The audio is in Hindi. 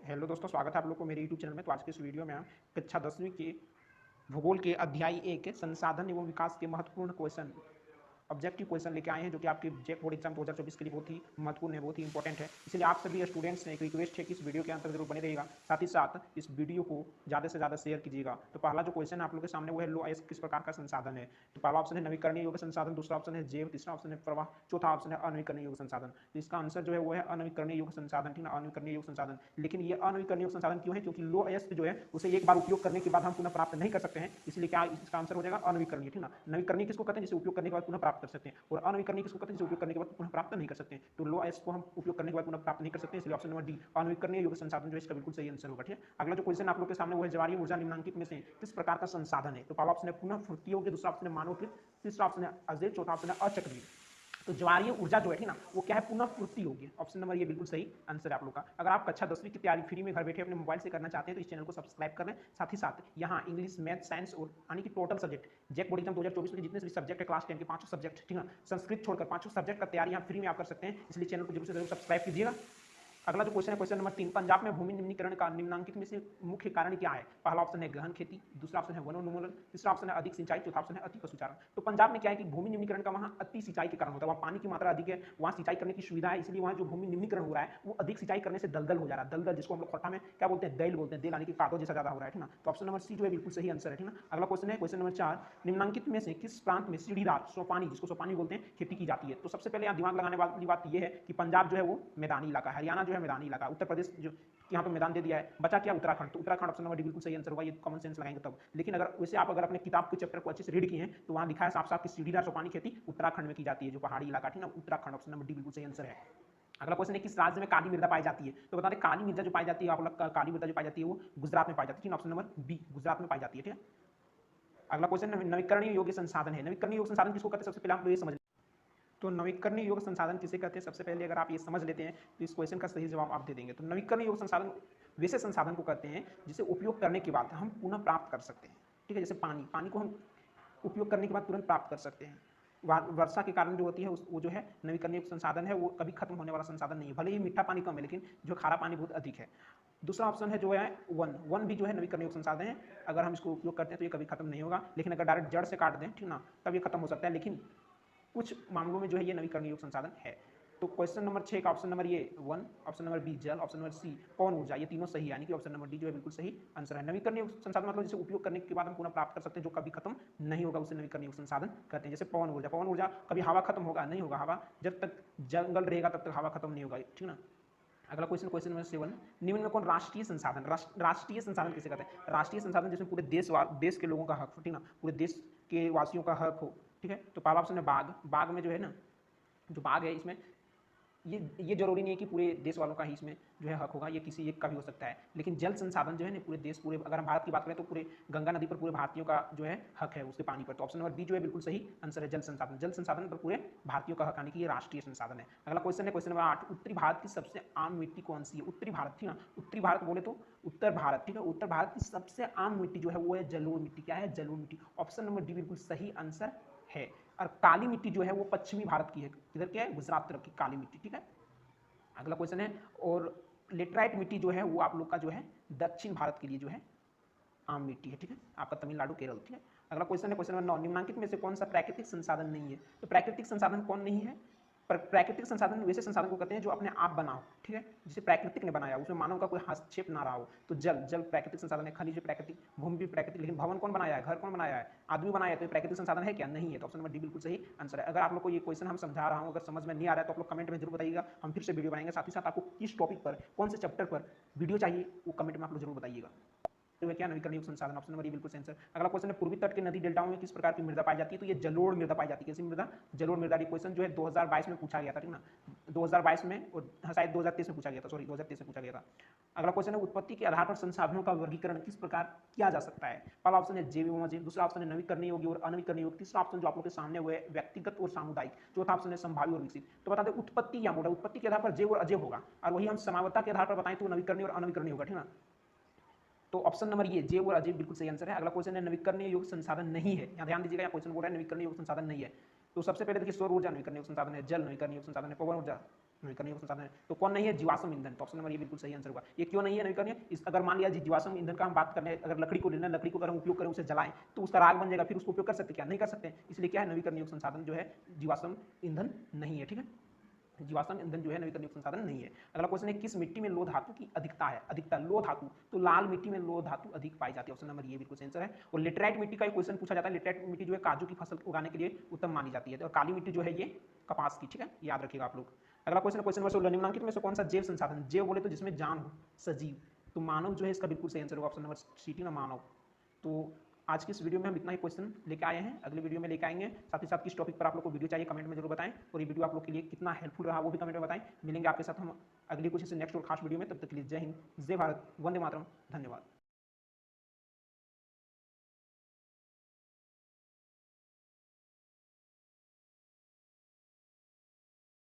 हेलो दोस्तों, स्वागत है आप लोग को मेरे यूट्यूब चैनल में। तो आज के इस वीडियो में हम कक्षा 10वीं के भूगोल के अध्याय 1 संसाधन एवं विकास के महत्वपूर्ण क्वेश्चन ऑब्जेक्टिव क्वेश्चन लेके आए हैं, जो कि आपके जेक बोर्ड एग्जाम 2024 के लिए बहुत ही महत्वपूर्ण है, बहुत ही इंपॉर्टेंट है। इसलिए आप सभी स्टूडेंट्स से एक रिक्वेस्ट है कि इस वीडियो के अंतर जरूर बने रहेगा। साथ ही साथ इस वीडियो को ज़्यादा से ज़्यादा शेयर कीजिएगा। तो पहला जो क्वेश्चन आप लोग के सामने वो है, लो आयस किस प्रकार का संसाधन है। तो पहला ऑप्शन है नवीकरणीय योग्य संसाधन, दूसरा ऑप्शन है जैव, तीसरा ऑप्शन है प्रवाह, चौथा ऑप्शन है अनवीकरणीय योग्य संसाधन। तो इसका आंसर जो है वो है अनवीकरणीय योग्य संसाधन, ठीक है, अनवीकरणीय योग्य संसाधन। लेकिन ये अनवीकरणीय योग्य संसाधन क्यों है? क्योंकि लो अयस्क जो है उसे एक बार उपयोग करने के बाद हम पुनः प्राप्त नहीं कर सकते हैं, इसलिए क्या इसका आंसर हो जाएगा अनवीकरणीय, ठीक ना। नवीकरणीय किसको कहते हैं? जिसे उपयोग करने के बाद पुनः प्राप्त कर सकते हैं, और अनवीकरणीय किसको कहते हैं? जिसे उपयोग करने के बाद पुनः प्राप्त नहीं कर सकते हैं। तो लो अयस्क को हम उपयोग करने के बाद पुनः प्राप्त नहीं कर सकते हैं, इसलिए ऑप्शन नंबर डी अनवीकरणीय योग्य संसाधन जो है इसका बिल्कुल सही आंसर होगा, ठीक है। अगला जो क्वेश्चन आप लोग के सामने वो है, ज्वारीय ऊर्जा निम्नलिखित में से किस प्रकार का संसाधन है। तो पहला ऑप्शन है पुनः फूर्ति योग्य, दूसरा ऑप्शन है मानवकृत, तीसरा ऑप्शन है अजय, चौथा ऑप्शन है अचक्रीय। तो ज्वारीय ऊर्जा जो है, ठीक ना, वो क्या है? पुनः पूर्ति होगी। ऑप्शन नंबर ये बिल्कुल सही आंसर है आप लोग का। अगर आप कक्षा 10वीं की तैयारी फ्री में घर बैठे अपने मोबाइल से करना चाहते हैं तो इस चैनल को सब्सक्राइब कर लें। साथ ही साथ यहाँ इंग्लिश, मैथ, साइंस और यानी कि टोटल सब्जेक्ट जेक बोर्ड एग्जाम 2024 में जितने भी सब्जेक्ट है क्लास 10 के पांचों सब्जेक्ट, ठीक है, संस्कृत छोड़कर पांचों सब्जेक्ट का तैयारी यहाँ फ्री में आप कर सकते हैं, इसलिए चैनल को जरूर से जरूर सब्सक्राइब कीजिएगा। अगला जो क्वेश्चन है, क्वेश्चन नंबर 3, पंजाब में भूमि निम्नीकरण का निम्नांकित में से मुख्य कारण क्या है। पहला ऑप्शन है गहन खेती, दूसरा ऑप्शन है वनोन्मूलन, तीसरा ऑप्शन है अधिक सिंचाई, चौथा ऑप्शन है अति पशुचारण। तो पंजाब में क्या है कि भूमि निम्नीकरण का वहाँ अति सिंचाई के कारण होता है, वहाँ पानी की मात्रा अधिक है, वहाँ सिंचाई करने की सुविधा है, इसलिए वहाँ जो भूमि निम्नीकरण हो रहा है वो अधिक सिंचाई करने से दलदल हो जा रहा है। दलदल जिसको हम लोग खट्टा में क्या बोलते हैं? दैल बोलते हैं, देल यानी कि कादो जैसा ज्यादा हो रहा है, ठीक ना। तो ऑप्शन नंबर सी जो है बिल्कुल सही आंसर है, ठीक ना। अगला क्वेश्चन है क्वेश्चन नंबर 4, निम्नांकित में से किस प्रांत में सीढ़ीदार सोपानी, जिसको सोपानी बोलते हैं, खेती की जाती है। तो सबसे पहले यहाँ दिमाग लगाने वाली बात यह है कि पंजाब जो है वो मैदानी इलाका है, हरियाणा जो है मैदानी इलाका, उत्तर प्रदेश जो यहाँ पे मैदान दे दिया है, बचा क्या? उत्तराखंड। तो उत्तराखंड ऑप्शन नंबर डी बिल्कुल सही आंसर होगा, ये कॉमन सेंस लगाएंगे तब। लेकिन अगर वैसे आप अगर अपने किताब के चैप्टर को अच्छे से रीड किए हैं तो वहाँ लिखा है साफ साफ कि सीढ़ीदार सोपानी खेती उत्तराखंड में की जाती है, जो पहाड़ी इलाका, ठीक ना, उत्तराखंड। ऑप्शन नंबर डी बिल्कुल सही आंसर है। अगला क्वेश्चन है, किस राज्य में काली मृदा पाई जाती है। तो बता दें काली मृदा जो पाई जाती है, आप लोग काली मृदा जो पाई जाती है वो गुजरात में पाई जाती है, ऑप्शन नंबर बी गुजरात में पाई जाती है, ठीक है। अगला क्वेश्चन नवीकरणीय योग्य संसाधन है। नवीकरणीय योग्य संसाधन किसको कहते हैं? सबसे पहले आप ये समझ। तो नवीकरणीय योग्य संसाधन किसे कहते हैं? सबसे पहले अगर आप ये समझ लेते हैं तो इस क्वेश्चन का सही जवाब आप दे देंगे। तो नवीकरणीय योग्य संसाधन वैसे संसाधन को कहते हैं जिसे उपयोग करने के बाद हम पुनः प्राप्त कर सकते हैं, ठीक है। जैसे पानी, पानी को हम उपयोग करने के बाद तुरंत प्राप्त कर सकते हैं। वर्षा के कारण जो होती है वो जो है नवीकरणीय संसाधन है, वो कभी खत्म होने वाला संसाधन नहीं है। भले ही मीठा पानी कम है लेकिन जो खारा पानी बहुत अधिक है। दूसरा ऑप्शन है जो है वन भी जो है नवीकरणीय संसाधन है, अगर हम इसको उपयोग करते हैं तो ये कभी खत्म नहीं होगा, लेकिन अगर डायरेक्ट जड़ से काट दें, ठीक ना, तब ये खत्म हो सकता है, लेकिन कुछ मामलों में जो है ये नवीकरणीय संसाधन है। तो क्वेश्चन नंबर 6 का ऑप्शन नंबर ये 1, ऑप्शन नंबर बी जल, ऑप्शन नंबर सी पवन ऊर्जा, ये तीनों सही है, यानी कि ऑप्शन नंबर डी जो है बिल्कुल सही आंसर है। नवीकरणीय संसाधन मतलब जिसे उपयोग करने के बाद हम पुनः प्राप्त कर सकते हैं, जो कभी खत्म नहीं होगा, उसे नवीकरणीय संसाधन कहते हैं। जैसे पवन ऊर्जा, पवन ऊर्जा कभी हवा खत्म होगा नहीं होगा, हवा जब तक जंगल रहेगा तब तक हवा खत्म नहीं होगा, ठीक ना। अगला क्वेश्चन, क्वेश्चन नंबर 7, निम्न में कौन राष्ट्रीय संसाधन, राष्ट्रीय संसाधन किसे कहते हैं? राष्ट्रीय संसाधन जिसमें पूरे देश के लोगों का हक हो, ठीक ना, पूरे देश के वासियों का हक हो, ठीक है। तो पहला ऑप्शन है बाघ। बाघ में जो है ना, जो बाघ है इसमें ये जरूरी नहीं है कि पूरे देश वालों का ही इसमें जो है हक होगा, ये किसी एक का भी हो सकता है। लेकिन जल संसाधन जो है ना पूरे देश, पूरे अगर हम भारत की बात करें तो पूरे गंगा नदी पर पूरे भारतीयों का जो है हक है उसके पानी पर। तो ऑप्शन नंबर बी जो है बिल्कुल सही आंसर है, जल संसाधन। जल संसाधन पर पूरे भारतीयों का हक, यानी कि ये राष्ट्रीय संसाधन है। अगला क्वेश्चन है क्वेश्चन नंबर 8, उत्तरी भारत की सबसे आम मिट्टी कौन सी है। उत्तरी भारत, ठीक है, उत्तरी भारत बोले तो उत्तर भारत, ठीक है, उत्तर भारत की सबसे आम मिट्टी जो है वो है जलोढ़ मिट्टी। क्या है? जलोढ़ मिट्टी। ऑप्शन नंबर डी बिल्कुल सही आंसर है। और काली मिट्टी जो है वो पश्चिमी भारत की है, किधर की है? गुजरात तरफ की काली मिट्टी, ठीक है। अगला क्वेश्चन है, और लेटराइट मिट्टी जो है वो आप लोग का जो है दक्षिण भारत के लिए जो है आम मिट्टी है, ठीक है, आपका तमिलनाडु, केरल, ठीक है। अगला क्वेश्चन है क्वेश्चन नंबर 9, निम्नांकित में से कौन सा प्राकृतिक संसाधन नहीं है। तो प्राकृतिक संसाधन कौन नहीं है? प्राकृतिक संसाधन वैसे संसाधन को कहते हैं जो अपने आप बना हो, ठीक है, जिसे प्राकृतिक ने बनाया, उसमें मानव का कोई हस्तक्षेप ना रहा हो। तो जल प्राकृतिक संसाधन है, खनिज प्राकृतिक, भूमि भी प्राकृतिक, लेकिन भवन कौन बनाया है? घर कौन बनाया है? आदमी बनाया है। तो प्राकृतिक संसाधन है क्या? नहीं है। तो ऑप्शन नंबर डी बिल्कुल सही आंसर है। अगर आप लोग को ये क्वेश्चन हम समझा रहा हूँ अगर समझ में नहीं आ रहा है तो आप लोग कमेंट में जरूर बताइएगा, हम फिर से वीडियो बनाएंगे। साथ ही साथ आपको किस टॉपिक पर, कौन से चैप्टर पर वीडियो चाहिए वो कमेंट में आप लोग जरूर बताइएगा। तो क्या नवीकरणीय संसाधन, ऑप्शन नंबर ए बिल्कुल आंसर। अगला क्वेश्चन है, पूर्वी तट के नदी डेल्टाओं में किस प्रकार की मृदा पाई जाती है। तो ये जलोढ़ मृदा पाई जाती है। कैसी मृदा? जलोढ़ मृदा। क्वेश्चन जो है 2022 में पूछा गया था, ठीक ना, 2022 में, और शायद 2023 में पूछा गया था, सॉरी 2023 में पूछा गया था। अगला क्वेश्चन है, उत्पत्ति के आधार पर संसाधनों का वर्गीकरण किस प्रकार किया जा सकता है। पहला ऑप्शन है जैव एवं अजैव, दूसरा ऑप्शन है नवीकरणीय योग्य और अनवीकरणीय योग्य, तीसरा ऑप्शन जो आप लोग के सामने हुए व्यक्तिगत और सामुदायिक, चौथा ऑप्शन है संभाव्य और विकसित। तो बता दें उत्पत्ति या मोडा, उत्पत्ति के आधार पर जैव और अजैव होगा, और वही हम समावता के आधार पर बताएं तो नवीकरणीय और अनवीकरणीय होगा, ठीक ना। तो ऑप्शन नंबर ये जैव और अजैव बिल्कुल सही आंसर है। अगला क्वेश्चन है, नवीकरणीय योग्य संसाधन नहीं है। यहाँ ध्यान दीजिएगा, यहाँ क्वेश्चन बोल रहा है नवीकरणीय योग्य संसाधन नहीं है। तो सबसे पहले देखिए सौर ऊर्जा नवीकरणीय योग्य संसाधन है, जल नवीकरणीय योग्य संसाधन है, पवन ऊर्जा नवीकरणीय संसाधन है। तो कौन नहीं है? जीवाश्म ईंधन। तो ऑप्शन नंबर ये बिल्कुल सही आंसर होगा। ये क्यों नहीं है नवीकरणीय? इस अगर मान लिया जीवाश्म ईंधन का हम बात करने, अगर लकड़ी को लेना, लकड़ी को अगर हम उपयोग करें, उसे जलाएं तो उसका राख बन जाएगा, फिर उसको उपयोग कर सकते क्या? नहीं कर सकते। इसलिए क्या है, नवीकरणीय संसाधन जो है जीवाश्म ईंधन नहीं है। ठीक है, जीवाश्म ईंधन जो है नवीकरणीय संसाधन नहीं है। अगला क्वेश्चन है, किस मिट्टी में लोह धातु की अधिकता है? अधिकता लोह धातु, तो लाल मिट्टी में लोह धातु अधिक पाई जाती है। ऑप्शन नंबर ये बिल्कुल सही आंसर है। और लेटराइट मिट्टी का क्वेश्चन पूछा जाता है। लेटराइट मिट्टी जो है काजू की फसल उगाने के लिए उत्तम मानी जाती है। और काली मिट्टी जो है ये कपास की। ठीक है, याद रखिएगा आप लोग। अगला क्वेश्चन, क्वेश्चन नंबर 16, निम्नलिखित में से कौन सा जैव संसाधन, जैव बोले तो जिसमें जान हो, सजीव, तो मानव जो है इसका बिल्कुल सही आंसर होगा। ऑप्शन नंबर सी ना, मानव। तो आज की इस वीडियो में हम इतना ही क्वेश्चन लेके आए हैं। अगले वीडियो में लेके आएंगे। साथ ही साथ किस टॉपिक पर आप लोग को वीडियो चाहिए कमेंट में जरूर बताएं, और ये वीडियो आप लोग के लिए कितना हेल्पफुल रहा वो भी कमेंट में बताएं। मिलेंगे आपके साथ हम अगली कुछ नेक्स्ट और खास वीडियो में। तब तक के लिए जय हिंद, जय भारत, वंदे मातरम, धन्यवाद।